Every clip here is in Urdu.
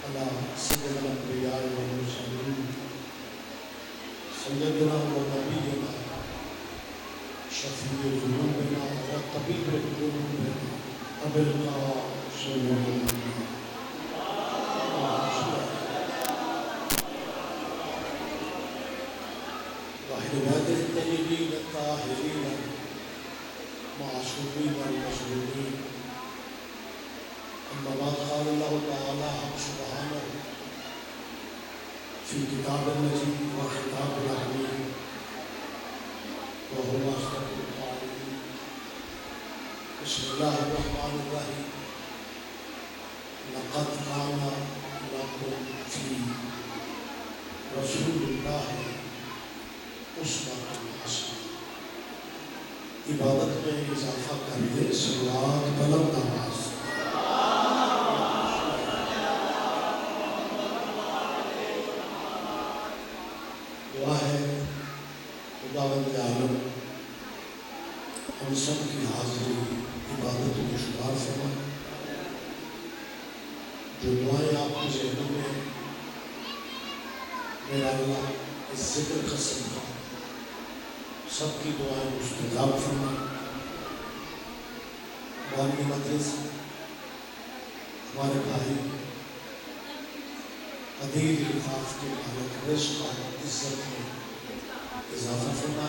على سيدنا الأنبياء والمرسلين سيدنا ونبينا شفيع ذنوبنا وطبيب قلوبنا أبي القاسم وعباده الطيبين الطاهرين معصومين المظلومين. أما بعد قال الله تعالى سبحانه في كتاب المجيد وخطاب الحميد وهو أصدق القائلين. بسم الله الرحمن الرحيم. لقد كان لكم في رسول الله اسوة حسنة. عبادت میں اضافہ کریے صلوات بلند آواز. دعا ہے خداوند عالم ہم سب کی حاضری عبادت میں شمار فرما. جو دعائیں آپ کے ذہنوں میں میرا اللہ اس ذکر کا صدقہ سب کی دعائیں مستجاب فرما. بانی مدرس ہمارے بھائی عدیل الفاظ کے مالک رزق اور عزت میں اضافہ فرما.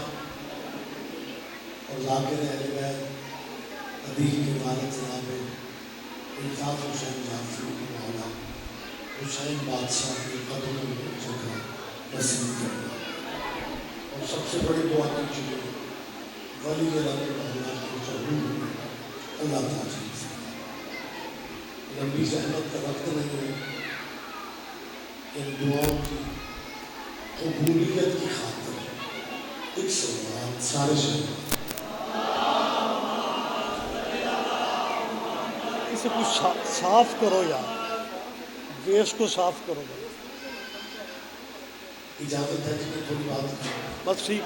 اور ذاکر اہل بیت عدیل کے والد جناب الطاف حسین جعفری مولا حسین بادشاہ کے قدموں میں جگہ نصیب کرنا. اور سب سے بڑی دعا کیجیے ولی اللہ محلہ کے ضرور میں اللہ تعالیٰ لمبی زحمت کا وقت نہیں ہے. ان دعاؤں کی قبولیت کی خاطر ایک سوال سارے شہر اسے کچھ صاف کرو یار، گیس کو صاف کرو. اجازت ہے کہ میں تھوڑی بات کروں. بس ٹھیک.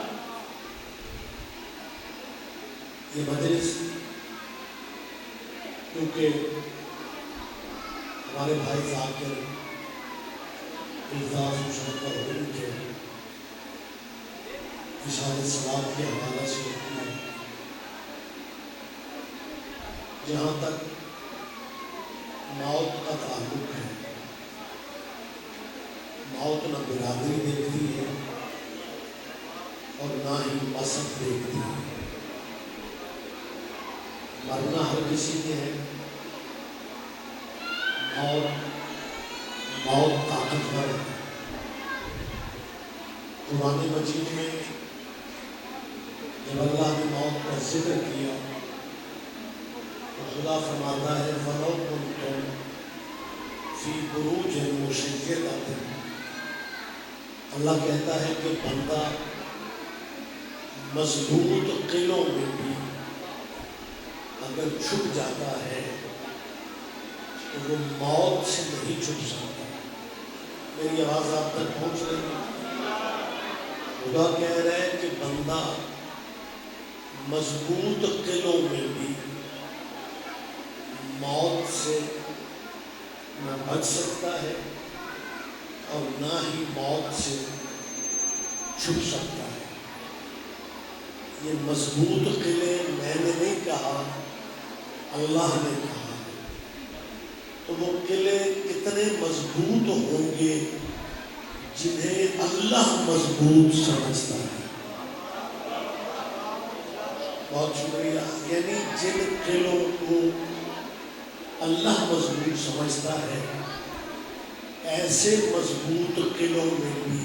یہ مجلس کیونکہ ہمارے بھائی ذاکر الطاف حسین کا حکم کے اشارے ثواب کے حوالہ سے ہوتی ہے. جہاں تک موت کا تعلق ہے، موت نہ برادری دیکھتی ہے اور نہ ہی مذہب دیکھتی ہے. مرنا ہر کسی کے ہے. موت طاقتور ہے. قرآن مجید میں جب اللہ نے موت کا ذکر کیا تو خدا فرماتا ہے فَلَوْ كُنْتُمْ فِي بُرُوجٍ مُشَيَّدَةٍ. اللہ کہتا ہے کہ بندہ مضبوط قلعوں میں بھی اگر چھپ جاتا ہے تو وہ موت سے نہیں چھپ سکتا. میری آواز آپ تک پہنچ رہی ہے؟ خدا کہہ رہا ہے کہ بندہ مضبوط قلعوں میں بھی موت سے نہ بچ سکتا ہے اور نہ ہی موت سے چھپ سکتا ہے. یہ مضبوط قلعے میں نے نہیں کہا، اللہ نے کہا. تو وہ قلعے کتنے مضبوط ہوں گے جنہیں اللہ مضبوط سمجھتا ہے. بہت شکریہ. یعنی جن قلعوں کو اللہ مضبوط سمجھتا ہے ایسے مضبوط قلعوں میں بھی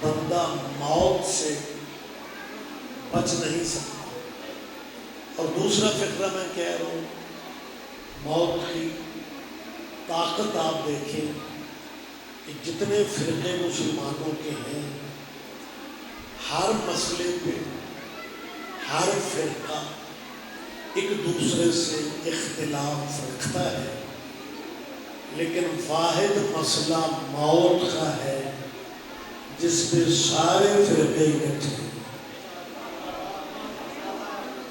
بندہ موت سے بچ نہیں سکتا. اور دوسرا فقرہ میں کہہ رہا ہوں، موت کی طاقت آپ دیکھیں کہ جتنے فرقے مسلمانوں کے ہیں ہر مسئلے پہ ہر فرقہ ایک دوسرے سے اختلاف رکھتا ہے، لیکن واحد مسئلہ موت کا ہے جس پہ سارے فرقے اکٹھے ہیں.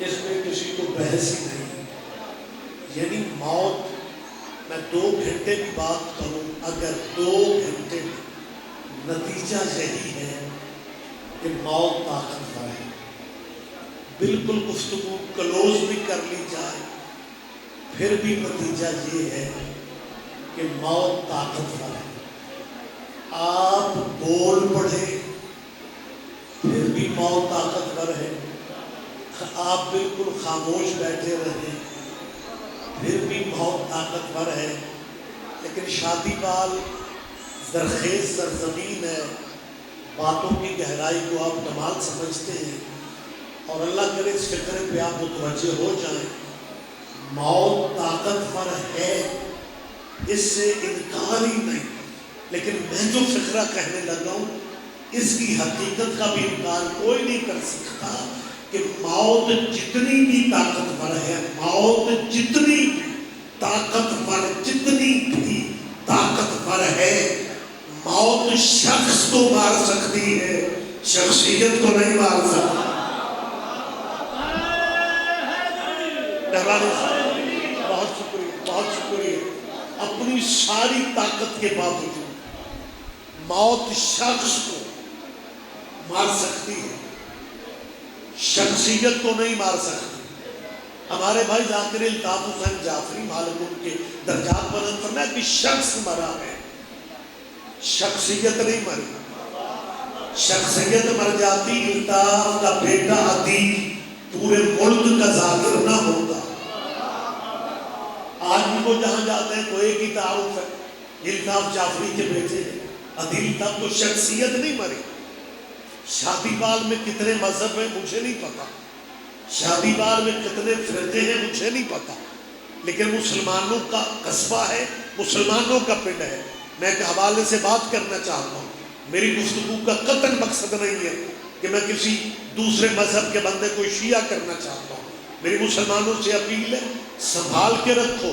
اس میں کسی کو بحث ہی نہیں. یعنی موت میں 2 گھنٹے بھی بات کروں، اگر 2 گھنٹے میں نتیجہ یہی ہے کہ موت طاقتور ہے، بالکل گفتگو کلوز بھی کر لی جائے پھر بھی نتیجہ یہ ہے کہ موت طاقتور ہے. آپ بول پڑے پھر بھی موت طاقتور ہے، آپ بالکل خاموش بیٹھے رہیں پھر بھی موت طاقتور ہے. لیکن شادی بال زرخیز سرزمین ہے، باتوں کی گہرائی کو آپ کمال سمجھتے ہیں، اور اللہ کرے اس فکر پہ آپ متوجہ ہو جائیں. موت طاقتور ہے، اس سے انکار ہی نہیں، لیکن میں جو فکرہ کہنے لگا ہوں اس کی حقیقت کا بھی انکار کوئی نہیں کر سکتا کہ موت جتنی بھی طاقتور ہے، موت جتنی بھی طاقتور، جتنی بھی طاقتور ہے، موت شخص کو مار سکتی ہے، شخصیت کو نہیں مار سکتی. بہت شکریہ، بہت شکریہ. اپنی ساری طاقت کے باوجود موت شخص کو مار سکتی ہے، شخصیت کو نہیں مار سکتی. ہمارے بھائی ذاکر الطاف حسین جعفری مالک ان کے درجات بلند فرمایا کہ شخص مرا ہے، شخصیت نہیں مری. شخصیت مر جاتی، الطاف کا بیٹا عدیل پورے ملک کا ذاکر نہ ہوگا. آج بھی وہ جہاں جاتے ہیں کوئی ایک ہی تعارف ہے، الطاف جعفری کے بیٹے ہیں. عدیل تک تو شخصیت نہیں مری. شادی بال میں کتنے مذہب ہیں مجھے نہیں پتا، شادی بال میں کتنے فرقے ہیں مجھے نہیں پتا، لیکن مسلمانوں کا قصبہ ہے، مسلمانوں کا پنڈ ہے. میں ایک حوالے سے بات کرنا چاہتا ہوں. میری گفتگو کا قطعاً مقصد نہیں ہے کہ میں کسی دوسرے مذہب کے بندے کو شیعہ کرنا چاہتا ہوں. میری مسلمانوں سے اپیل ہے، سنبھال کے رکھو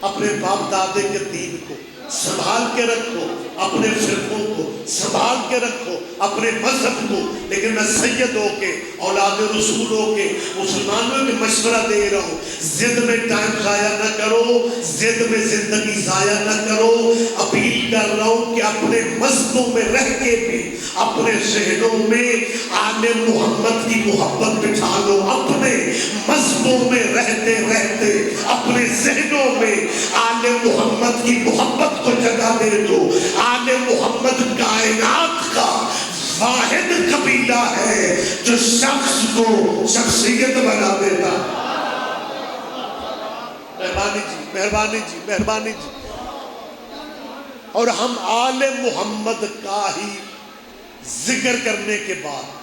اپنے باپ دادے کے دین کو، سنبھال کے رکھو اپنے فرقوں کو، سنبھال کے رکھو اپنے مذہب کو. لیکن میں سید ہو کے، اولاد رسول ہو کے مسلمانوں کے مشورہ دے رہا ہوں، ضد میں ٹائم ضائع نہ کرو، ضد میں زندگی ضائع نہ کرو. اپیل کر رہا ہوں کہ اپنے مذہبوں میں رہ کے بھی اپنے ذہنوں میں آل محمد کی محبت بٹھا لو. اپنے مذہبوں میں رہتے رہتے اپنے ذہنوں میں آل محمد کی محبت کو جگہ دے دو. آل محمد کائنات کا واحد قبیلہ ہے جو شخص کو شخصیت بنا دیتا. مہربانی جی، مہربانی جی، مہربانی جی. اور ہم آل محمد کا ہی ذکر کرنے کے بعد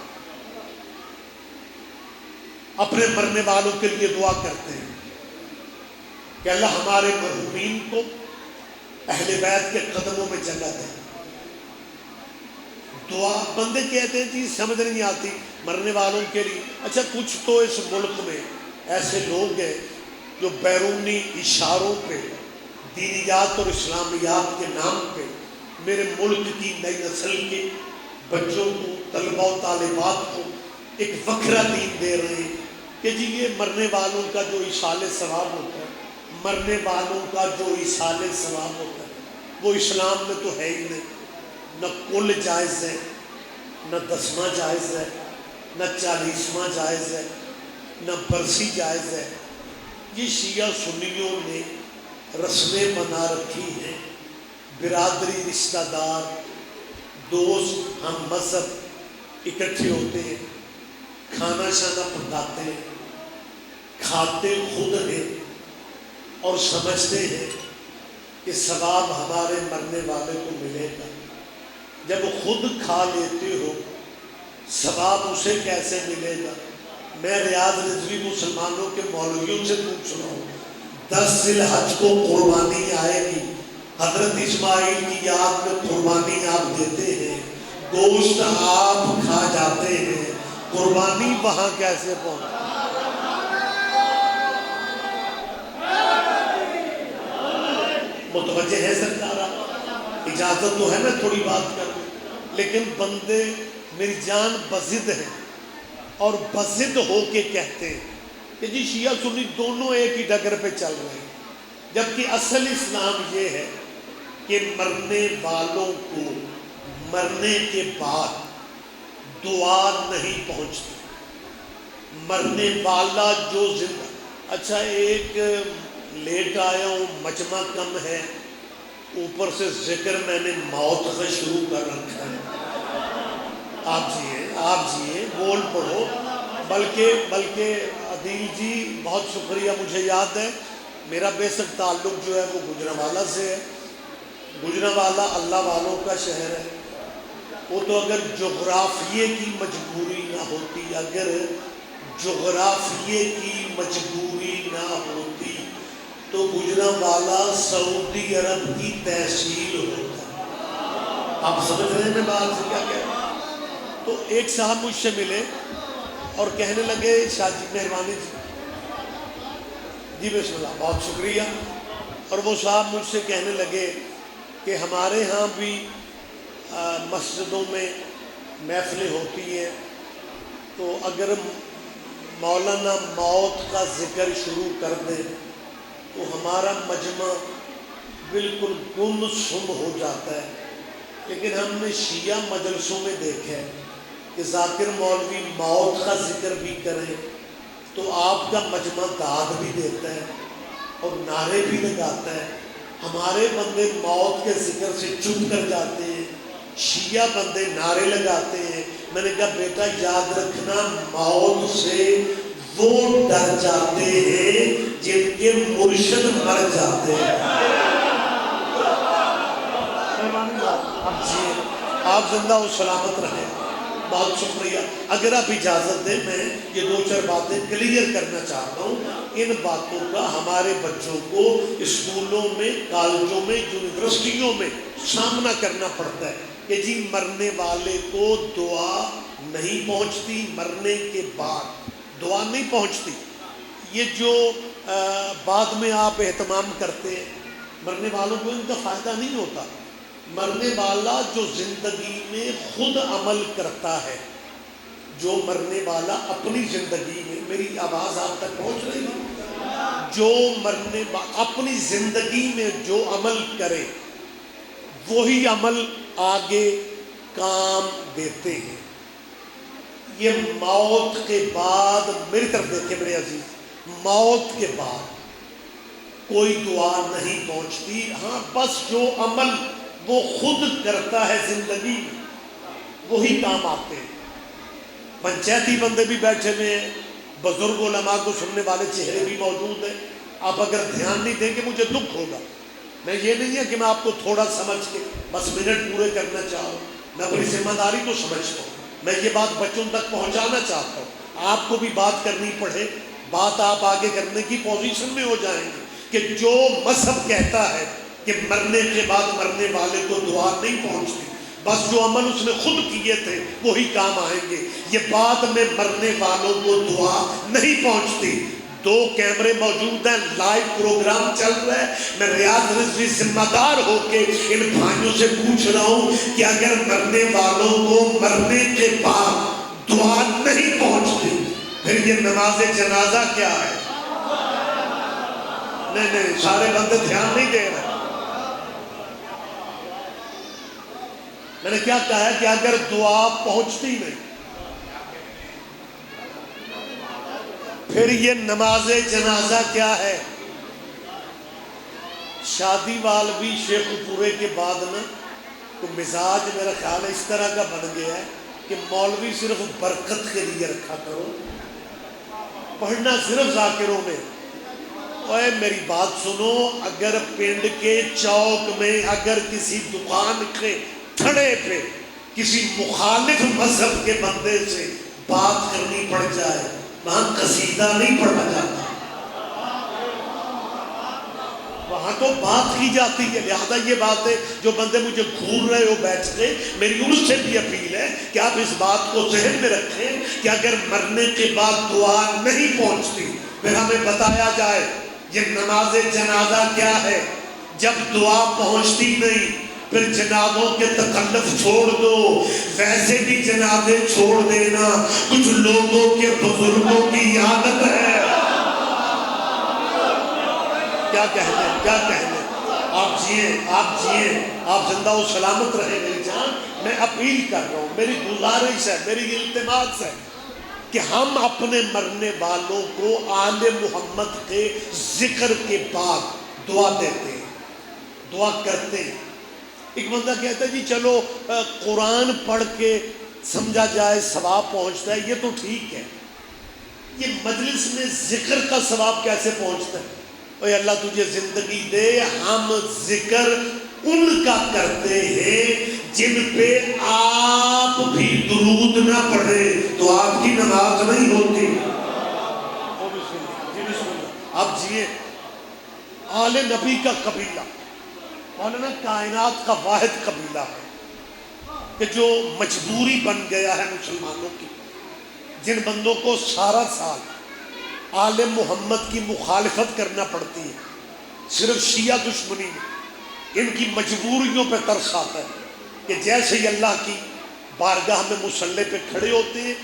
اپنے مرنے والوں کے لیے دعا کرتے ہیں کہ اللہ ہمارے مرحومین کو اہل بیت کے قدموں میں جگہ دے. دعا بندے کہتے ہیں جی سمجھ نہیں آتی مرنے والوں کے لیے. اچھا کچھ تو اس ملک میں ایسے لوگ ہیں جو بیرونی اشاروں پہ، دینیات اور اسلامیات کے نام پہ میرے ملک کی نئی نسل کے بچوں کو، طلبہ و طالبات کو ایک وکھرا دین دے رہے ہیں کہ جی یہ مرنے والوں کا جو ایصال ثواب ہوتا ہے، مرنے والوں کا جو ایصال ثواب ہوتا ہے وہ اسلام میں تو ہے ہی نہیں. نہ کل جائز ہے، نہ 10واں جائز ہے، نہ 40واں جائز ہے، نہ برسی جائز ہے. یہ شیعہ سنیوں نے رسمیں بنا رکھی ہیں. برادری، رشتہ دار، دوست، ہم مذہب اکٹھے ہوتے ہیں، کھانا شانا پکاتے ہیں، کھاتے خود ہیں اور سمجھتے ہیں کہ ثواب ہمارے مرنے والے کو ملے گا. جب خود کھا لیتے ہو ثواب اسے کیسے ملے گا؟ میں ریاض رضوی مسلمانوں کے مولویوں سے پوچھ رہا ہوں، 10 ذی الحج کو قربانی آئے گی، حضرت اسماعیل کی یاد میں قربانی آپ دیتے ہیں، گوشت آپ کھا جاتے ہیں، قربانی وہاں کیسے پہنچ؟ متوجہ ہے سرکارہ؟ اجازت تو ہے میں تھوڑی بات کروں، لیکن بندے میری جان بضد ہیں اور بضد ہو کے کہتے ہیں کہ جی شیعہ سنی دونوں ایک ہی ڈگر پہ چل رہے ہیں. جبکہ اصل اسلام یہ ہے کہ مرنے والوں کو مرنے کے بعد دعا نہیں پہنچتی. مرنے والا جو زندہ، اچھا ایک لیٹ آیا ہوں، مجمع کم ہے، اوپر سے ذکر میں نے موت کا شروع کر رکھا ہے. آپ جیے بول پڑھو. بلکہ عدیل جی بہت شکریہ. مجھے یاد ہے میرا بیسک تعلق جو ہے وہ گجرانوالہ سے ہے. گجرانوالہ اللہ والوں کا شہر ہے. وہ تو اگر جغرافیے کی مجبوری نہ ہوتی، اگر جغرافیے کی مجبوری نہ ہوتی تو گجرانوالہ سعودی عرب کی تحصیل ہوتا. آپ سمجھ رہے ہیں میں بات سے کیا کہہ رہا ہوں؟ تو ایک صاحب مجھ سے ملے اور کہنے لگے شاہ جی مہربانی جی بسم اللہ بہت شکریہ. اور وہ صاحب مجھ سے کہنے لگے کہ ہمارے ہاں بھی مسجدوں میں محفلیں ہوتی ہیں، تو اگر مولانا موت کا ذکر شروع کر دیں تو ہمارا مجمع بالکل گم سم ہو جاتا ہے. لیکن ہم نے شیعہ مجلسوں میں دیکھا ہے کہ ذاکر مولوی موت کا ذکر بھی کریں تو آپ کا مجمع داد بھی دیتا ہے اور نعرے بھی لگاتا ہے. ہمارے بندے موت کے ذکر سے چپ کر جاتے ہیں، شیعہ بندے نعرے لگاتے ہیں. میں نے کہا بیٹا یاد رکھنا، موت سے وہ ڈر جاتے ہیں جن کے مرشد مر جاتے ہیں. آپ زندہ و سلامت رہیں. بہت شکریہ. اگر آپ اجازت دیں میں یہ دو چار باتیں کلیئر کرنا چاہتا ہوں. ان باتوں کا ہمارے بچوں کو اسکولوں میں، کالجوں میں، یونیورسٹیوں میں سامنا کرنا پڑتا ہے کہ جی مرنے والے کو دعا نہیں پہنچتی، مرنے کے بعد دعا نہیں پہنچتی. یہ جو بعد میں آپ اہتمام کرتے ہیں، مرنے والوں کو ان کا فائدہ نہیں ہوتا. مرنے والا جو زندگی میں خود عمل کرتا ہے، جو مرنے والا اپنی زندگی میں، میری آواز آپ تک پہنچ رہی ہے، جو مرنے اپنی زندگی میں جو عمل کرے وہی عمل آگے کام دیتے ہیں. یہ موت کے بعد، میری طرف دیکھیں میرے عزیز، موت کے بعد کوئی دعا نہیں پہنچتی. ہاں بس جو عمل وہ خود کرتا ہے زندگی میں وہی کام آتے ہیں. پنچایتی بندے بھی بیٹھے ہوئے ہیں، بزرگ علماء کو سننے والے چہرے بھی موجود ہیں. آپ اگر دھیان نہیں دیں گے مجھے دکھ ہوگا. میں یہ نہیں ہے کہ میں آپ کو تھوڑا سمجھ کے بس منٹ پورے کرنا چاہوں، میں اپنی ذمہ داری کو سمجھتا ہوں. میں یہ بات بچوں تک پہنچانا چاہتا ہوں. آپ کو بھی بات کرنی پڑے، بات آپ آگے کرنے کی پوزیشن میں ہو جائیں گے کہ جو مذہب کہتا ہے کہ مرنے کے بعد مرنے والے کو دعا نہیں پہنچتی، بس جو عمل اس نے خود کیے تھے وہی کام آئیں گے. یہ بعد میں مرنے والوں کو دعا نہیں پہنچتی. دو کیمرے موجود ہیں، لائیو پروگرام چل رہا ہے. میں ریاض رضوی ذمہ دار ہو کے ان بھائیوں سے پوچھ رہا ہوں کہ اگر مرنے والوں کو مرنے کے بعد دعا نہیں پہنچتی پھر یہ نماز جنازہ کیا ہے؟ نہیں سارے بندے دھیان نہیں دے رہے. میں نے کیا کہا ہے کہ اگر دعا پہنچتی نہیں پھر یہ نماز جنازہ کیا ہے؟ شادی وال بھی شیخ پورے کے بعد نا تو مزاج میرا خیال ہے اس طرح کا بن گیا ہے کہ مولوی صرف برکت کے لیے رکھا کرو، پڑھنا صرف ذاکروں میں. اوے میری بات سنو، اگر پنڈ کے چوک میں اگر کسی دکان کے تھڑے پہ کسی مخالف مذہب کے بندے سے بات کرنی پڑ جائے، وہاں قصیدہ نہیں پڑھا جاتا، وہاں تو بات کی جاتی ہے. لہذا یہ بات ہے جو بندے مجھے گھور رہے ہو بیٹھ کے، میری ان سے بھی اپیل ہے کہ آپ اس بات کو ذہن میں رکھیں کہ اگر مرنے کے بعد دعا نہیں پہنچتی پھر ہمیں بتایا جائے یہ نماز جنازہ کیا ہے. جب دعا پہنچتی نہیں پھر جنازوں کے تکلف چھوڑ دو، ویسے بھی جنازے چھوڑ دینا کچھ لوگوں کے بزرگوں کی عادت ہے. کیا کہتے ہیں کیا کہنے، آپ جیے، آپ زندہ و سلامت رہے میری جان۔ میں اپیل کر رہا ہوں، میری گزارش ہے، میری التماس ہے کہ ہم اپنے مرنے والوں کو آل محمد کے ذکر کے بعد دعا دیتے ہیں، دعا کرتے ہیں۔ ایک بندہ کہتا ہے جی چلو قرآن پڑھ کے سمجھا جائے ثواب پہنچتا ہے، یہ تو ٹھیک ہے، یہ مجلس میں ذکر کا ثواب کیسے پہنچتا ہے؟ اے اللہ تجھے زندگی دے، ہم ذکر ان کا کرتے ہیں جن پہ آپ بھی درود نہ پڑھے تو آپ کی نماز نہیں ہوتی۔ آپ جیے، آل نبی کا قبیلہ مولانا کائنات کا واحد قبیلہ ہے کہ جو مجبوری بن گیا ہے مسلمانوں کی، جن بندوں کو سارا سال آل محمد کی مخالفت کرنا پڑتی ہے، صرف شیعہ دشمنی میں ان کی مجبوریوں پہ ترس آتا ہے کہ جیسے ہی اللہ کی بارگاہ میں مصلی پہ کھڑے ہوتے ہیں،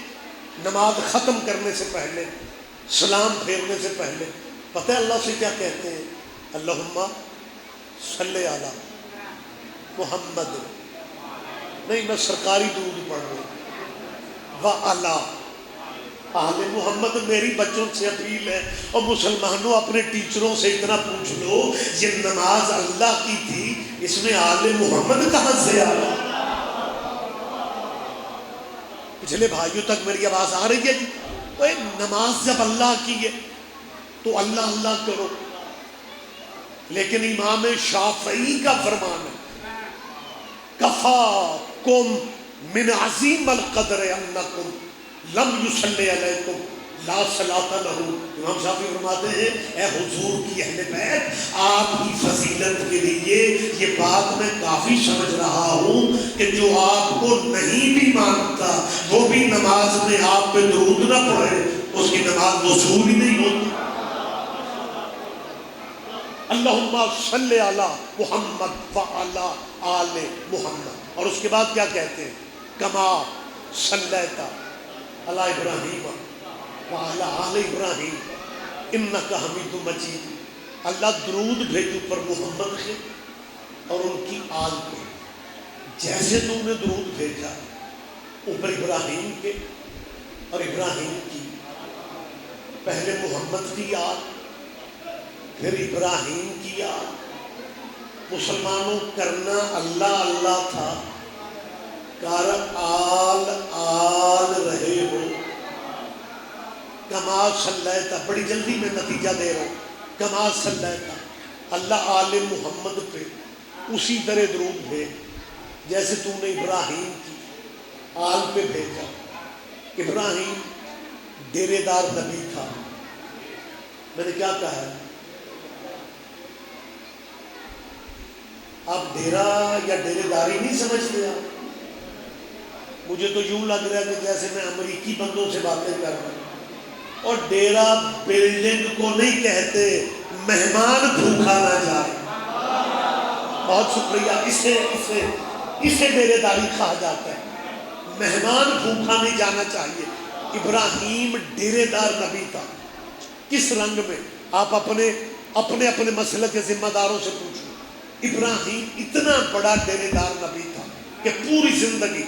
نماز ختم کرنے سے پہلے، سلام پھیرنے سے پہلے پتہ ہے اللہ سے کیا کہتے ہیں؟ اللہم صلی علی محمد، نہیں میں سرکاری درود پڑھ رہا ہوں، وعلی آل محمد۔ میری بچوں سے اپیل ہے، اور مسلمانوں اپنے ٹیچروں سے اتنا پوچھ لو، یہ نماز اللہ کی تھی، اس میں آل محمد کہاں سے آ رہا؟ پچھلے بھائیوں تک میری آواز آ رہی ہے جی؟ تو نماز جب اللہ کی ہے تو اللہ اللہ کرو، لیکن امام شافعی کا فرمان ہے کفاکم من عظیم القدر انکم لم یصلی علیکم لا صلاۃ لہ۔ امام شافعی فرماتے ہیں اے حضور کی اہل بیت، آپ کی فضیلت کے لیے یہ بات میں کافی سمجھ رہا ہوں کہ جو آپ کو نہیں بھی مانتا وہ بھی نماز میں آپ پہ درود نہ پڑھے، اس کی نماز وصول ہی نہیں ہوتی۔ اللہم صلی علی محمد وعلی آل محمد، اور اس کے بعد کیا کہتے ہیں؟ کما صلیت علی ابراہیم وعلی آل ابراہیم انک حمید مجید۔ اللہ درود بھیجو پر محمد کے اور ان کی آل پہ، جیسے تو نے درود بھیجا اوپر ابراہیم کے اور ابراہیم کی، پہلے محمد کی آل پھر ابراہیم کی آل۔ مسلمانوں کرنا اللہ اللہ تھا، کر آل آل رہے ہو۔ کما صلیتا، بڑی جلدی میں نتیجہ دے رہا ہوں، کما صلیتا، اللہ آل محمد پہ اسی طرح درود بھیج جیسے تو نے ابراہیم کی آل پہ بھیجا۔ ابراہیم ڈیرے دار نبی تھا، میں نے کیا کہا ہے؟ آپ ڈیرا یا ڈیرے داری نہیں سمجھتے آپ؟ مجھے تو یوں لگ رہا ہے کہ جیسے میں امریکی بندوں سے باتیں کر رہا ہوں۔ اور ڈیرا بلڈنگ کو نہیں کہتے، مہمان بھوکا نہ جائے۔ بہت شکریہ، اسے ڈیرے داری کہا جاتا ہے، مہمان بھوکا نہیں جانا چاہیے۔ ابراہیم ڈیرے دار نبی تھا، کس رنگ میں؟ آپ اپنے مسئلے کے ذمہ داروں سے پوچھو۔ ابراہیم اتنا بڑا ڈیرے دار نبی تھا کہ پوری زندگی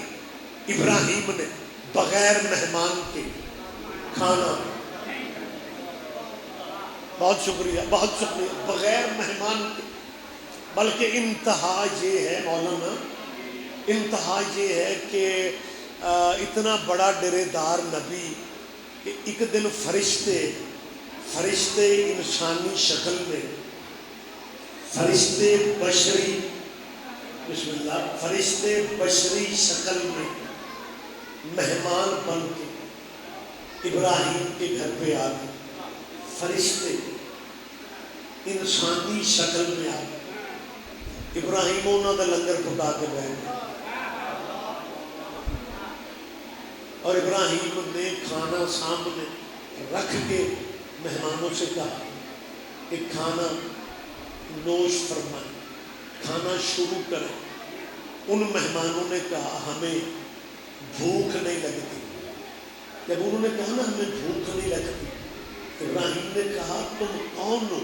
ابراہیم نے بغیر مہمان کے کھانا، بہت شکریہ بغیر مہمان کے، بلکہ انتہا یہ ہے مولانا، انتہا یہ ہے کہ اتنا بڑا ڈیرے دار نبی کہ ایک دن فرشتے انسانی شکل میں، فرشتے بشری، بسم اللہ، فرشتے بشری شکل میں مہمان بن کے ابراہیم کے گھر پہ آ گئے۔ فرشتے انسانی شکل میں آ گئے، ابراہیم انہوں نے لنگر پکا کے بیٹھ گئے، اور ابراہیم نے کھانا سامنے رکھ کے مہمانوں سے کہا کہ کھانا نوش فرمائیں، کھانا شروع کریں۔ ان مہمانوں نے کہا ہمیں بھوک نہیں لگتی۔ جب انہوں نے کہا نا ہمیں بھوک نہیں لگتی، ابراہیم نے کہا تم کون ہو؟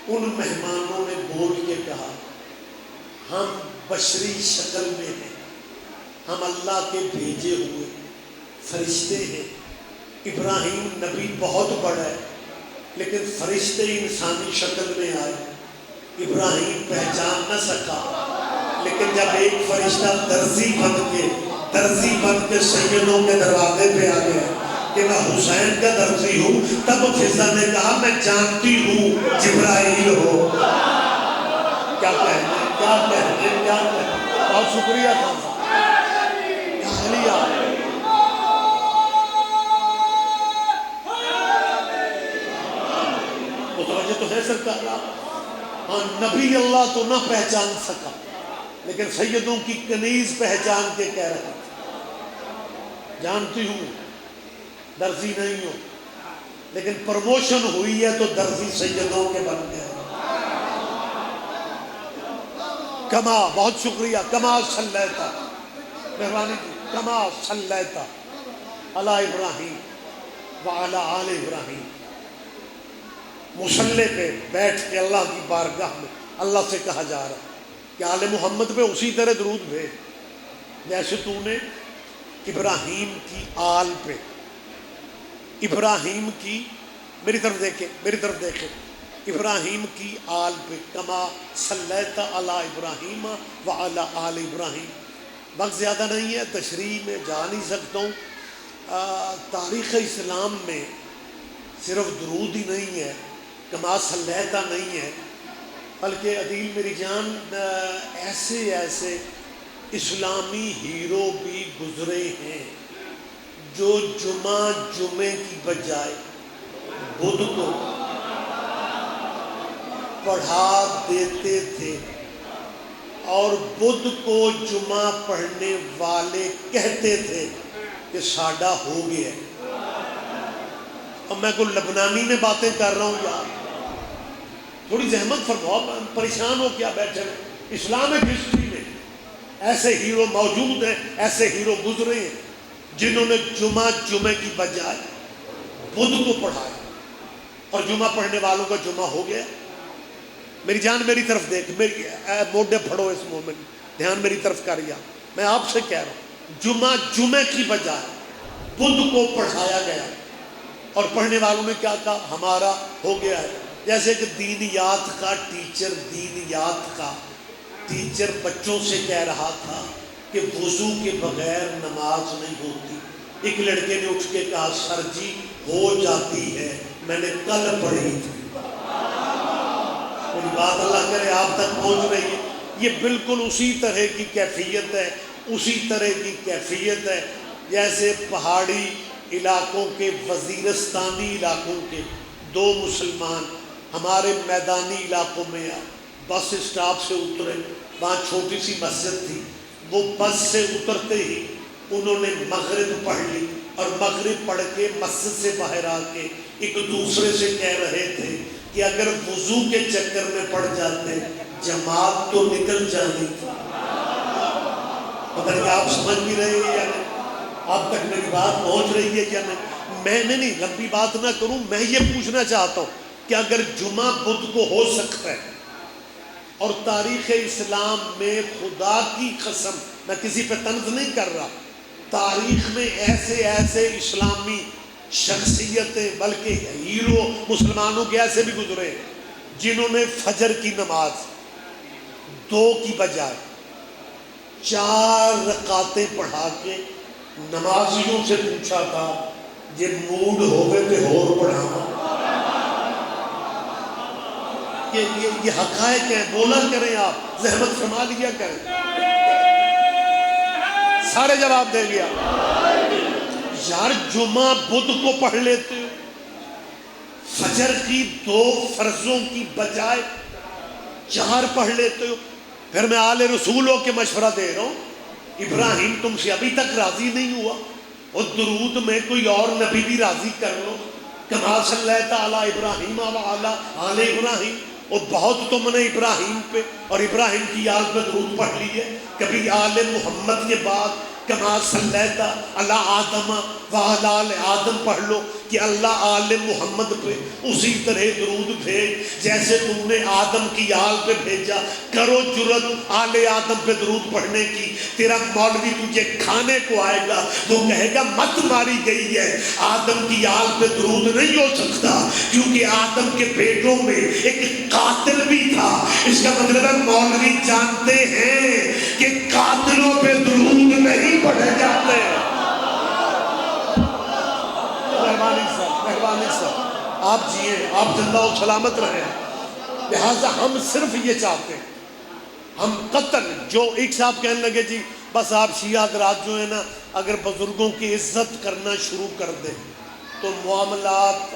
ان مہمانوں نے بول کے کہا ہم بشری شکل میں ہیں، ہم اللہ کے بھیجے ہوئے فرشتے ہیں، ابراہیم نبی بہت بڑا ہے لیکن فرشتے انسانی شکل میں آئے، ابراہیم پہچان نہ سکا، لیکن جب ایک فرشتہ درزی بن کے سیدوں کے دروازے پہ آ گیا کہ میں حسین کا درزی ہوں، تب فضا نے کہا میں جانتی ہوں جبرائیل ہو۔ کیا کہنے بہت شکریہ خان صاحب، تحلیہ۔ متوجہ تو ہے سرکار آپ؟ ہاں، نبی اللہ تو نہ پہچان سکا لیکن سیدوں کی کنیز پہچان کے کہہ رہا تھا جانتی ہوں درزی نہیں ہوں، لیکن پروموشن ہوئی ہے تو درزی سیدوں کے بن گئے۔ کما، بہت شکریہ، کما صلیتا، مہربانی کی، کما صلیتا علی ابراہیم وعلی آل ابراہیم، مصلی پہ بیٹھ کے اللہ کی بارگاہ میں اللہ سے کہا جا رہا کہ آل محمد پہ اسی طرح درود بھیج جیسے تو نے ابراہیم کی آل پہ، ابراہیم کی، میری طرف دیکھے ابراہیم کی آل پہ، کما صلیت علی ابراہیم وعلی آل ابراہیم۔ وقت زیادہ نہیں ہے، تشریح میں جا نہیں سکتا ہوں۔ تاریخ اسلام میں صرف درود ہی نہیں ہے، کما صلیتا نہیں ہے، بلکہ عدیل میری جان ایسے اسلامی ہیرو بھی گزرے ہیں جو جمعے کی بجائے بدھ کو پڑھا دیتے تھے اور بدھ کو جمعہ پڑھنے والے کہتے تھے کہ ساڈا ہو گیا۔ اب میں کوئی لبنانی میں باتیں کر رہا ہوں یار، تھوڑی زحمت فرماؤ، پریشان ہو کیا بیٹھے ہیں؟ اسلامک ہسٹری میں ایسے ہیرو موجود ہیں، ایسے ہیرو گزرے ہیں جنہوں نے جمعے کی بجائے بدھ کو پڑھایا اور جمعہ پڑھنے والوں کا جمعہ ہو گیا۔ میری جان میری طرف دیکھ، میری موڈے پھڑو اس مومنٹ، دھیان میری طرف کریا، میں آپ سے کہہ رہا ہوں جمعے کی بجائے بدھ کو پڑھایا گیا اور پڑھنے والوں نے کیا کہا؟ ہمارا ہو گیا ہے۔ جیسے کہ دینیات کا ٹیچر بچوں سے کہہ رہا تھا کہ وضو کے بغیر نماز نہیں ہوتی، ایک لڑکے نے اٹھ کے کہا سر جی ہو جاتی ہے، میں نے کل پڑھی تھی۔ کوئی بات اللہ کرے آپ تک پہنچ رہی ہے؟ یہ بالکل اسی طرح کی کیفیت ہے جیسے پہاڑی علاقوں کے، وزیرستانی علاقوں کے دو مسلمان ہمارے میدانی علاقوں میں بس اسٹاپ سے اترے، وہاں چھوٹی سی مسجد تھی، وہ بس سے اترتے ہی انہوں نے مغرب پڑھ لی اور مغرب پڑھ کے مسجد سے باہر آ کے ایک دوسرے سے کہہ رہے تھے کہ اگر وضو کے چکر میں پڑ جاتے جماعت تو نکل جانی تھی۔ پتہ نہیں آپ سمجھ بھی رہے ہیں یا نہیں، آپ تک میری بات پہنچ رہی ہے یا نہیں؟ میں نہیں لمبی بات نہ کروں، میں یہ پوچھنا چاہتا ہوں کہ اگر جمعہ بدھ کو ہو سکتا ہے اور تاریخ اسلام میں خدا کی قسم، میں کسی پہ طنز نہیں کر رہا، تاریخ میں ایسے اسلامی شخصیتیں بلکہ ہیرو مسلمانوں کے ایسے بھی گزرے جنہوں نے فجر کی نماز 2 کی بجائے 4 رکعتیں پڑھا کے نمازیوں سے پوچھا تھا یہ موڈ ہوئے کہ اور پڑھانا۔ یہ حقائق ہیں، بولا کریں، آپ زحمت فرما لیا کریں، سارے جواب دے گیا یار۔ جمعہ بدھ کو پڑھ لیتے ہو، فجر کی 2 فرضوں کی بجائے 4 پڑھ لیتے ہو، پھر میں آل رسول ہو کے مشورہ دے رہا ہوں، ابراہیم تم سے ابھی تک راضی نہیں ہوا، اور درود میں کوئی اور نبی بھی راضی کر لو، کما صلیت علی ابراہیم وعلی آل ابراہیم، اور بہت تم نے ابراہیم پہ اور ابراہیم کی آل پہ درود پڑھ لی ہے، کبھی آل محمد کے بعد کما صلیت علی آدم وعلی آل آدم پڑھ لو کہ اللہ آل محمد پہ اسی طرح درود بھیج جیسے تم نے آدم کی آل پہ بھیجا. کرو جرت آل آدم پہ درود پڑھنے کی. تیرا مولوی تجھے کھانے کو آئے گا وہ کہے گا مت ماری گئی ہے, آدم کی آل پہ درود نہیں ہو سکتا کیونکہ آدم کے بیٹوں میں ایک قاتل بھی تھا. اس کا مطلب ہے مولوی جانتے ہیں کہ قاتلوں پہ درود نہیں پڑھے جاتے. مہربانی صاحب آپ جیے, آپ زندہ و سلامت رہیں. لہٰذا ہم صرف یہ چاہتے ہیں, ہم قتل جو ایک صاحب کہنے لگے جی بس آپ شیعہ حضرات جو ہیں نا اگر بزرگوں کی عزت کرنا شروع کر دیں تو معاملات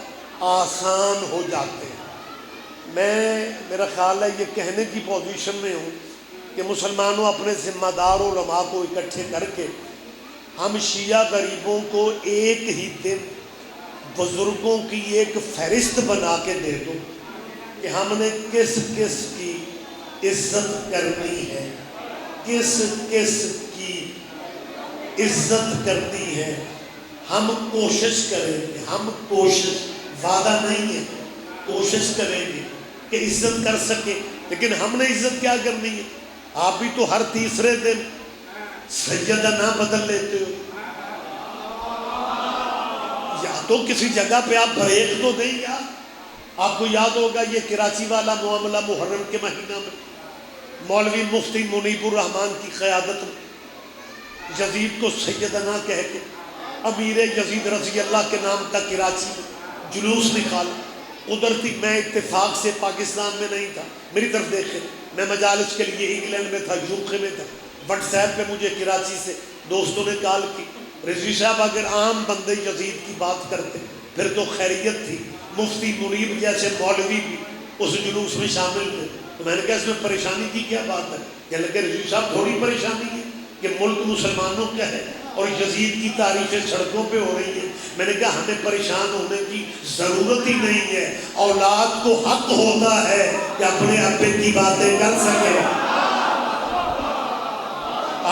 آسان ہو جاتے ہیں. میرا خیال ہے یہ کہنے کی پوزیشن میں ہوں کہ مسلمانوں اپنے ذمہ دار علماء کو اکٹھے کر کے ہم شیعہ غریبوں کو ایک ہی دن بزرگوں کی ایک فہرست بنا کے دے دو کہ ہم نے کس کس کی عزت کرنی ہے, کس کس کی عزت کرنی ہے. ہم کوشش کریں گے, ہم کوشش, وعدہ نہیں ہے, کوشش کریں گے کہ عزت کر سکیں. لیکن ہم نے عزت کیا کرنی ہے؟ آپ بھی تو ہر تیسرے دن سیدنا بدل لیتے ہو. یا تو کسی جگہ پہ آپ بریک تو دیں یار. آپ کو یاد ہوگا یہ کراچی والا معاملہ محرم کے مہینہ میں مولوی مفتی منیب الرحمان کی قیادت میں یزید کو سیدنا کہہ کے امیر یزید رضی اللہ کے نام کا کراچی میں جلوس نکالا. قدرتی میں اتفاق سے پاکستان میں نہیں تھا, میری طرف دیکھیں, میں مجالس کے لیے انگلینڈ میں تھا, یوکے میں تھا. واٹس ایپ پہ مجھے کراچی سے دوستوں نے کال کی, رضوی صاحب اگر عام بندے یزید کی بات کرتے پھر تو خیریت تھی, مفتی منیب جیسے مولوی بھی اس جلوس میں شامل تھے. تو میں نے کہا اس میں پریشانی کی کیا بات ہے؟ کہنے لگے رضوی صاحب تھوڑی پریشانی ہے کہ ملک مسلمانوں کا ہے اور یزید کی تاریخیں سڑکوں پہ ہو رہی ہیں. میں نے کہا ہمیں پریشان ہونے کی ضرورت ہی نہیں ہے, اولاد کو حق ہوتا ہے کہ اپنے ابے کی باتیں کر سکے.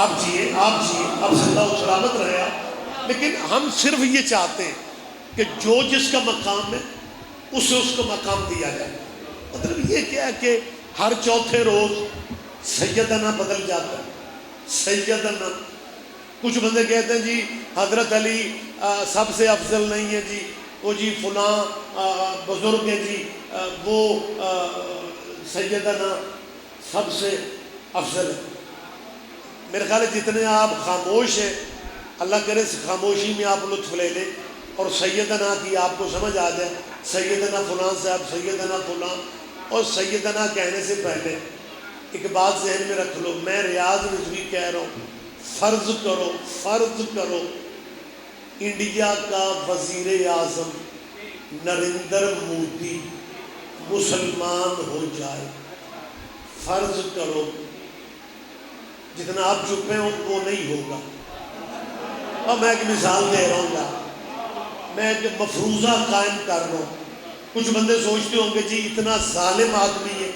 آپ جیے, آپ زندہ و سلامت رہے. لیکن ہم صرف یہ چاہتے ہیں کہ جو جس کا مقام ہے اسے اس کو مقام دیا جائے. مطلب یہ کیا ہے کہ ہر چوتھے روز سیدنا بدل جاتا ہے. سیدنا, کچھ بندے کہتے ہیں جی حضرت علی سب سے افضل نہیں ہے جی, وہ جی فلاں بزرگ ہے جی وہ سیدنا سب سے افضل ہے. میرے خیال ہے جتنے آپ خاموش ہیں اللہ کرے اس خاموشی میں آپ لطف لے لیں اور سیدنا کی آپ کو سمجھ آ جائے. سیدنا فلاں صاحب, سیدنا فلاں. اور سیدنا کہنے سے پہلے ایک بات ذہن میں رکھ لو, میں ریاض رضوی کہہ رہا ہوں, فرض کرو انڈیا کا وزیر اعظم نریندر مودی مسلمان ہو جائے. فرض کرو, جتنا آپ چپ ہیں وہ نہیں ہوگا. اور میں ایک مثال دے رہا ہوں یار, میں ایک مفروضہ قائم کر رہا ہوں. کچھ بندے سوچتے ہوں گے جی اتنا ظالم آدمی ہے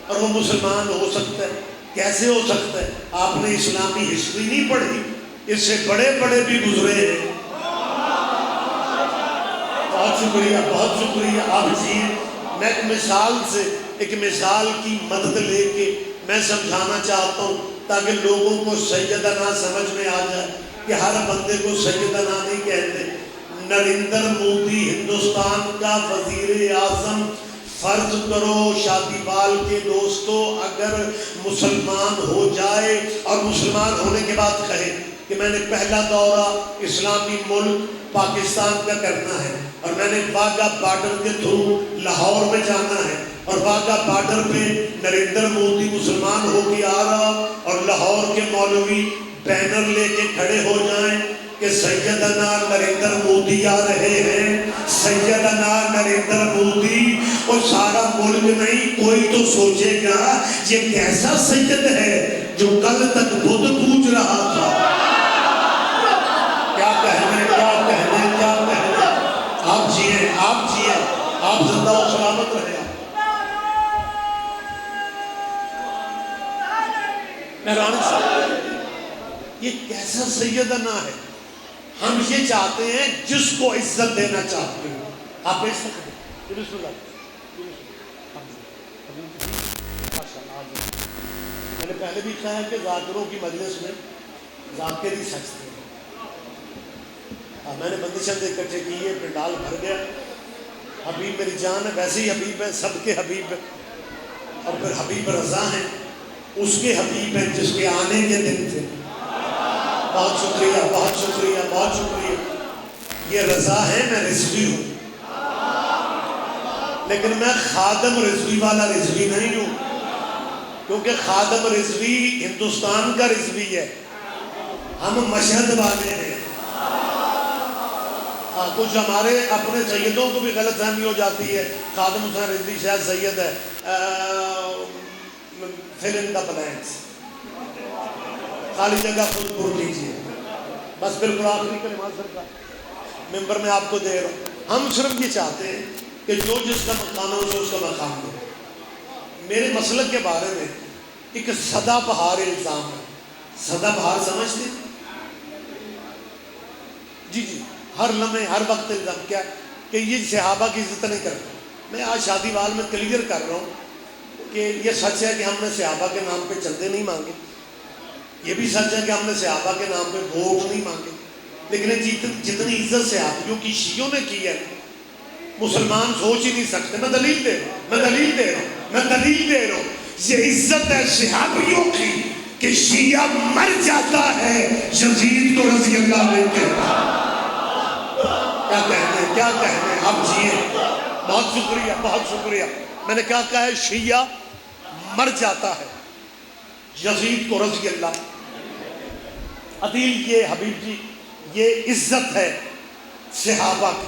اور وہ مسلمان ہو سکتا ہے, کیسے ہو سکتا ہے؟ آپ نے اسلامی ہسٹری نہیں پڑھی, اس سے بڑے بڑے بھی گزرے ہیں. بہت شکریہ, بہت شکریہ. آپ جی, میں ایک مثال کی مدد لے کے میں سمجھانا چاہتا ہوں تاکہ لوگوں کو سیدنا سمجھ میں آ جائے کہ ہر بندے کو سیدنا نہیں کہتے. نریندر مودی ہندوستان کا وزیر اعظم, فرض کرو شادی بال کے دوستو اگر مسلمان ہو جائے اور مسلمان ہونے کے بعد کہے کہ میں نے پہلا دورہ اسلامی ملک پاکستان کا کرنا ہے اور میں نے واگا بارڈر کے تھرو لاہور میں جانا ہے اور واگا بارڈر پہ نریندر مودی مسلمان ہو کے آ رہا اور لاہور کے مولوی بینر لے کے کھڑے ہو جائیں کہ سیدنا نریندر مودی آ رہے ہیں, سیدنا نریندر مودی. اور سارا ملک نہیں, کوئی تو سوچے گا یہ کیسا سید ہے جو کل تک بدھ پوج رہا تھا. کیا کہنے. آپ جیے, آپ زندہ و سلامت رہے. مہربانی صاحب یہ کیسا سیدنا ہے؟ ہم یہ چاہتے ہیں جس کو عزت دینا چاہتے ہیں. آپ بیچ سکتے ہیں. بسم اللہ. میں نے پہلے بھی کہا ہے کہ ذاکروں کی مجلس میں ذاکر ہی سجتے ہیں. میں نے بندشیں اکٹھے کی ہے، پنڈال بھر گیا. حبیب میری جان ہے، ویسے ہی حبیب ہے، سب کے حبیب ہے. اور پھر حبیب رضا ہیں، اس کے حبیب ہیں جس کے آنے کے دن تھے. بہت شکریہ، بہت شکریہ، بہت شکریہ. یہ رضا ہے، میں رضوی ہوں، لیکن میں خادم رضوی والا رضوی نہیں ہوں، کیونکہ خادم رضوی ہندوستان کا رضوی ہے، ہم مشہد والے ہیں. کچھ ہمارے اپنے سیدوں کو بھی غلط فہمی ہو جاتی ہے، خادم حسین رضوی شاید سید ہے. fill in the blanks، خالی جگہ خود پر لیجیے. بس بالکل آخری کلمات سرکار ممبر میں آپ کو دے رہا ہوں. ہم صرف یہ چاہتے ہیں کہ جو جس کا مقام ہے اسے اس کا مقام دے. میرے مسلک کے بارے میں ایک سدا بہار الزام ہے. سدا بہار سمجھتے؟ جی جی، ہر لمحے ہر وقت الزام کیا کہ یہ صحابہ کی عزت نہیں کرتے. میں آج شادی وال میں کلیئر کر رہا ہوں کہ یہ سچ ہے کہ ہم نے صحابہ کے نام پہ چندے نہیں مانگے، یہ بھی سچ ہے کہ ہم نے صحابہ کے نام پہ ووٹ نہیں مانگے، لیکن جتنی عزت صحابیوں کی شیعوں نے کی ہے مسلمان سوچ ہی نہیں سکتے. میں دلیل دے رہا ہوں، میں دلیل دے رہا ہوں. یہ عزت ہے صحابیوں کی کہ شیعہ مر جاتا ہے یزید کو رضی اللہ عنہ کہتا. کیا کہنے آپ جیے. بہت شکریہ، بہت شکریہ. میں نے کیا کہا ہے؟ شیعہ مر جاتا ہے یزید کو رضی اللہ. عدیل، یہ حبیب جی، یہ عزت ہے صحابہ کی.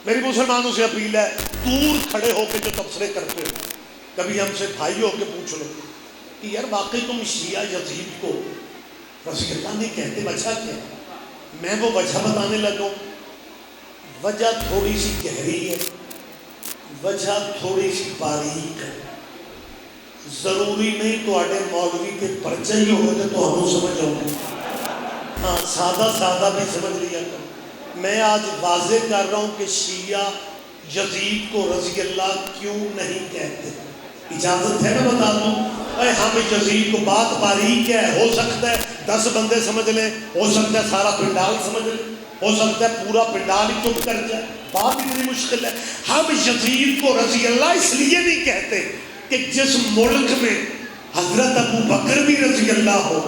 میری مسلمانوں سے اپیل ہے، دور کھڑے ہو کے جو تبصرے کرتے ہو کبھی ہم سے بھائی ہو کے پوچھ لو کہ یار واقعی تم شیعہ یزید کو رضی اللہ نہیں کہتے، وجہ کیا؟ میں وہ وجہ بتانے لگا ہوں. وجہ تھوڑی سی گہری ہے، وجہ تھوڑی سی باریک ہے. ضروری نہیں تو آڈے مولوی کے پرچہ ہی ہوئے تو ہم سمجھ ہوگے. ہاں، سادہ سادہ بھی سمجھ لیا کرو. میں آج واضح کر رہا ہوں کہ شیعہ یزید کو رضی اللہ کیوں نہیں کہتے. اجازت ہے میں بتا دوں؟ ہم یزید کو بات باریک ہے، ہو سکتا ہے 10 بندے سمجھ لیں، ہو سکتا ہے سارا پنڈال سمجھ لیں، ہو سکتا ہے پورا پنڈال ہی چپ کر جائے. بات اتنی مشکل ہے. ہم یزید کو رضی اللہ اس لیے نہیں کہتے کہ جس ملک میں حضرت ابو بکر بھی رضی اللہ ہو.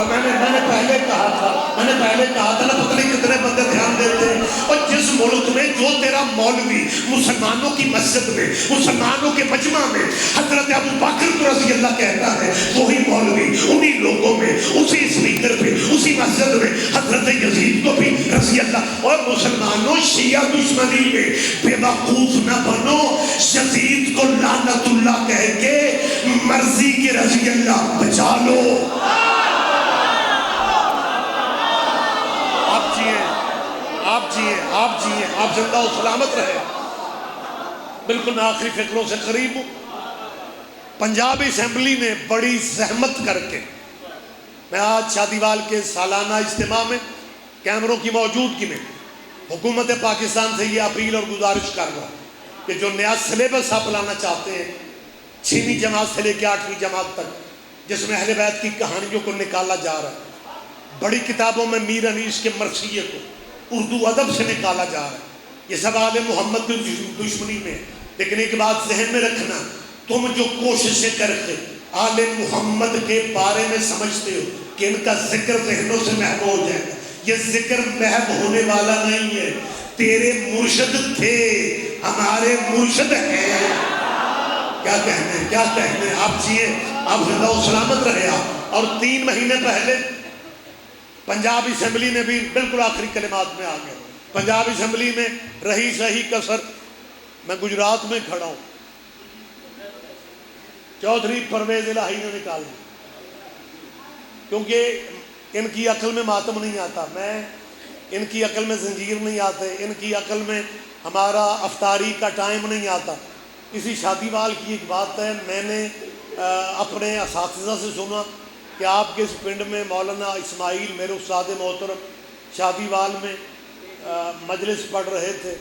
میں نے پہلے کہا تھا نا، پتہ نہیں کتنے بندے دھیان دیتے ہیں. اور جس ملک میں جو تیرا مولوی مسلمانوں کی مسجد میں، مسلمانوں کے مجمع میں حضرت ابو بکر کو رضی اللہ کہتا ہے، وہی مولوی انہی لوگوں میں، اسی اسپیکر پہ، اسی مسجد میں حضرت یزید کو بھی رضی اللہ. اور مسلمانوں، شیعہ دشمنی میں بے وقوف نہ بنو. یزید کو لعنت اللہ کہہ کے مرضی کے رضی اللہ بچا لو. آپ زندہ و سلامت رہے. بالکل میں آخری فکروں سے قریب ہوں. پنجاب اسمبلی نے بڑی زحمت کر کے، میں آج شادی وال کے سالانہ اجتماع میں کیمروں کی موجودگی میں حکومت پاکستان سے یہ اپیل اور گزارش کر رہا ہوں کہ جو نیا سلیبس آپ لانا چاہتے ہیں 6ویں جماعت سے لے کے 8ویں جماعت تک، جس میں اہل بیت کی کہانیوں کو نکالا جا رہا ہے، بڑی کتابوں میں میر انیس کے مرثیے کو اردو ادب سے نکالا جا رہا ہے، یہ سب آل محمد کی دشمنی میں. لیکن ایک بات ذہن میں رکھنا، تم جو کوششیں کر کے آل محمد کے بارے میں سمجھتے ہو کہ ان کا ذکر ذہنوں سے محو ہو جائے گا، یہ ذکر محو ہونے والا نہیں ہے. تیرے مرشد تھے، ہمارے مرشد ہیں. کیا کہنے آپ جیے، آپ زندہ و سلامت رہے. آپ اور 3 مہینے پہلے پنجاب اسمبلی نے بھی بالکل آخری کلمات میں آ گئے. پنجاب اسمبلی میں رہی سہی کسر، میں گجرات میں کھڑا ہوں، چودھری پرویز الہی نے نکال دی، کیونکہ ان کی عقل میں ماتم نہیں آتا، ان کی عقل میں زنجیر نہیں آتے، ان کی عقل میں ہمارا افطاری کا ٹائم نہیں آتا. اسی شادی وال کی ایک بات ہے، میں نے اپنے اساتذہ سے سنا کہ آپ کے اس پنڈ میں مولانا اسماعیل میرے استاد محترم شادی وال میں مجلس پڑھ رہے تھے.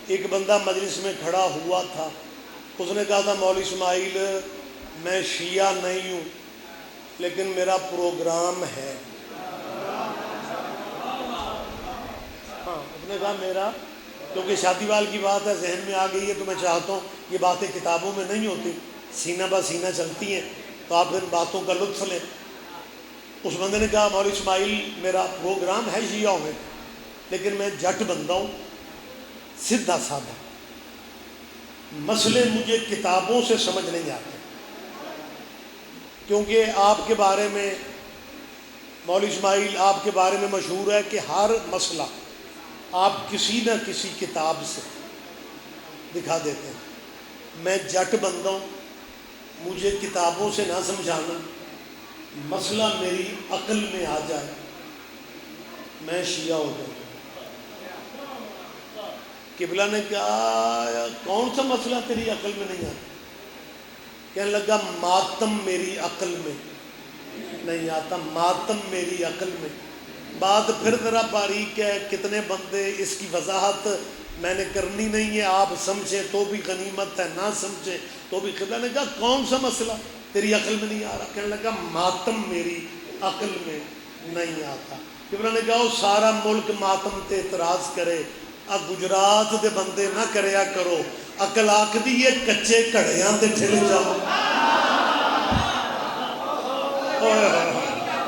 ایک بندہ مجلس میں کھڑا ہوا تھا, اس نے کہا تھا مولوی اسماعیل میں شیعہ نہیں ہوں لیکن میرا پروگرام ہے. ہاں, اس نے کہا میرا, کیونکہ شادی وال کی بات ہے ذہن میں آ گئی ہے تو میں چاہتا ہوں یہ باتیں کتابوں میں نہیں ہوتی, سینہ بہ سینہ چلتی ہیں, تو آپ ان باتوں کا لطف لیں. اس بندے نے کہا مولوی اسماعیل میرا پروگرام ہے شیعہ میں لیکن میں جٹ بندہ ہوں, سیدھا سادہ, مسئلے مجھے کتابوں سے سمجھ نہیں آتے, کیونکہ آپ کے بارے میں مولوی اسماعیل آپ کے بارے میں مشہور ہے کہ ہر مسئلہ آپ کسی نہ کسی کتاب سے دکھا دیتے ہیں. میں جٹ بندہ ہوں, مجھے کتابوں سے نہ سمجھانا, مسئلہ میری عقل میں آ جائے میں شیعہ ہو جاؤں. قبلہ نے کہا کون سا مسئلہ تیری عقل میں نہیں آتا؟ کہنے لگا ماتم میری عقل میں نہیں آتا, ماتم میری عقل میں. بات پھر ذرا باریک ہے, کتنے بندے, اس کی وضاحت میں نے کرنی نہیں ہے, آپ سمجھیں تو بھی غنیمت ہے, نہ سمجھیں تو بھی. قبلہ نے کہا کون سا مسئلہ تیری عقل میں نہیں آ رہا؟ کہنے لگا ماتم میری عقل میں نہیں آتا. قبلہ نے کہا سارا ملک ماتم تے اعتراض کرے, گجرات دے بندے نہ کریا کرو, عقل آکھدی یہ کچے گھڑیاں تے ٹھل جاؤ.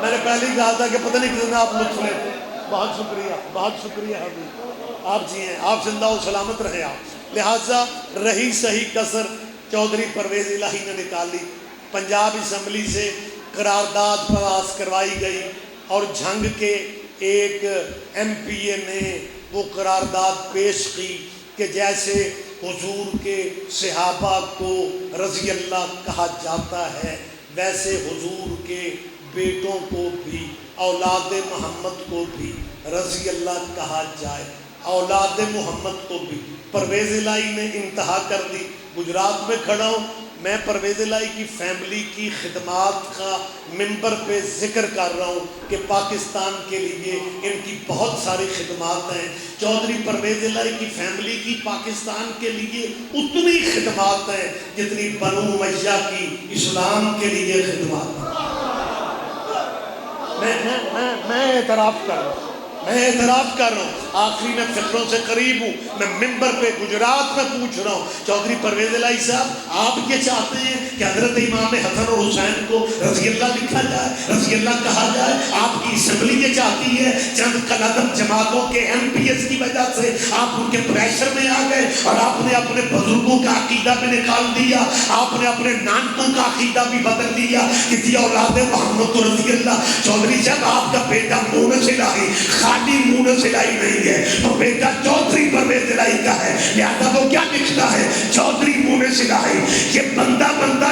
میں نے پہلے ہی کہا تھا کہ پتہ نہیں کتنا آپ لطف لیتے. بہت شکریہ, بہت شکریہ حبیب, آپ جی ہیں, آپ زندہ و سلامت رہے. آپ لہٰذا رہی صحیح کسر چودھری پرویز الہی نے نکالی. پنجاب اسمبلی سے قرارداد پاس کروائی گئی اور جھنگ کے ایک ایم پی اے نے وہ قرارداد پیش کی کہ جیسے حضور کے صحابہ کو رضی اللہ کہا جاتا ہے ویسے حضور کے بیٹوں کو بھی, اولاد محمد کو بھی رضی اللہ کہا جائے, اولاد محمد کو بھی. پرویز الہی نے انتہا کر دی. گجرات میں کھڑا ہوں میں, پرویز الہی کی فیملی کی خدمات کا ممبر پہ ذکر کر رہا ہوں کہ پاکستان کے لیے ان کی بہت ساری خدمات ہیں. چودھری پرویز الہی کی فیملی کی پاکستان کے لیے اتنی خدمات ہیں جتنی بنو امیہ کی اسلام کے لیے خدمات ہیں. میں اعتراف کر رہا ہوں, میں اعتراف کر رہا ہوں, آخری میں فکروں سے قریب ہوں. میں ممبر پہ گجرات میں پوچھ رہا ہوں چودھری پرویز الہی صاحب آپ یہ چاہتے ہیں کہ حضرت امام حسن اور حسین کو رضی اللہ لکھا جائے, رضی اللہ کہا جائے؟ آپ کی اسمبلی یہ چاہتی ہے, چند قلعدم جماعتوں کے ایم پی ایس کی وجہ سے آپ ان کے پریشر میں آ گئے اور آپ نے اپنے بزرگوں کا عقیدہ بھی نکال دیا, آپ نے اپنے نانکوں کا عقیدہ بھی بدل دیا کہ جی اولاد محمد کو رضی اللہ. چودھری صاحب آپ کا بیٹا منہ میں سلائی, خالی منہ میں سلائی نہیں ہے, تو بیٹا چودھری پرویز الہی کا ہے, لہذا وہ کیا لکھتا ہے چودھری منہ میں سلائی. یہ بندہ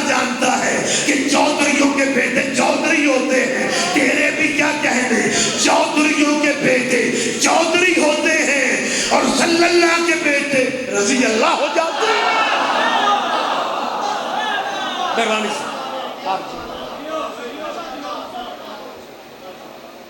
جانتا ہے کہ چودھریوں کے بیٹے چودھری ہوتے ہیں, تیرے بھی کیا کہنے, چودھریوں کے بیٹے چودھری ہوتے ہیں اور صلی اللہ کے بیٹے رضی اللہ ہو جاتے ہیں. مہربانی سے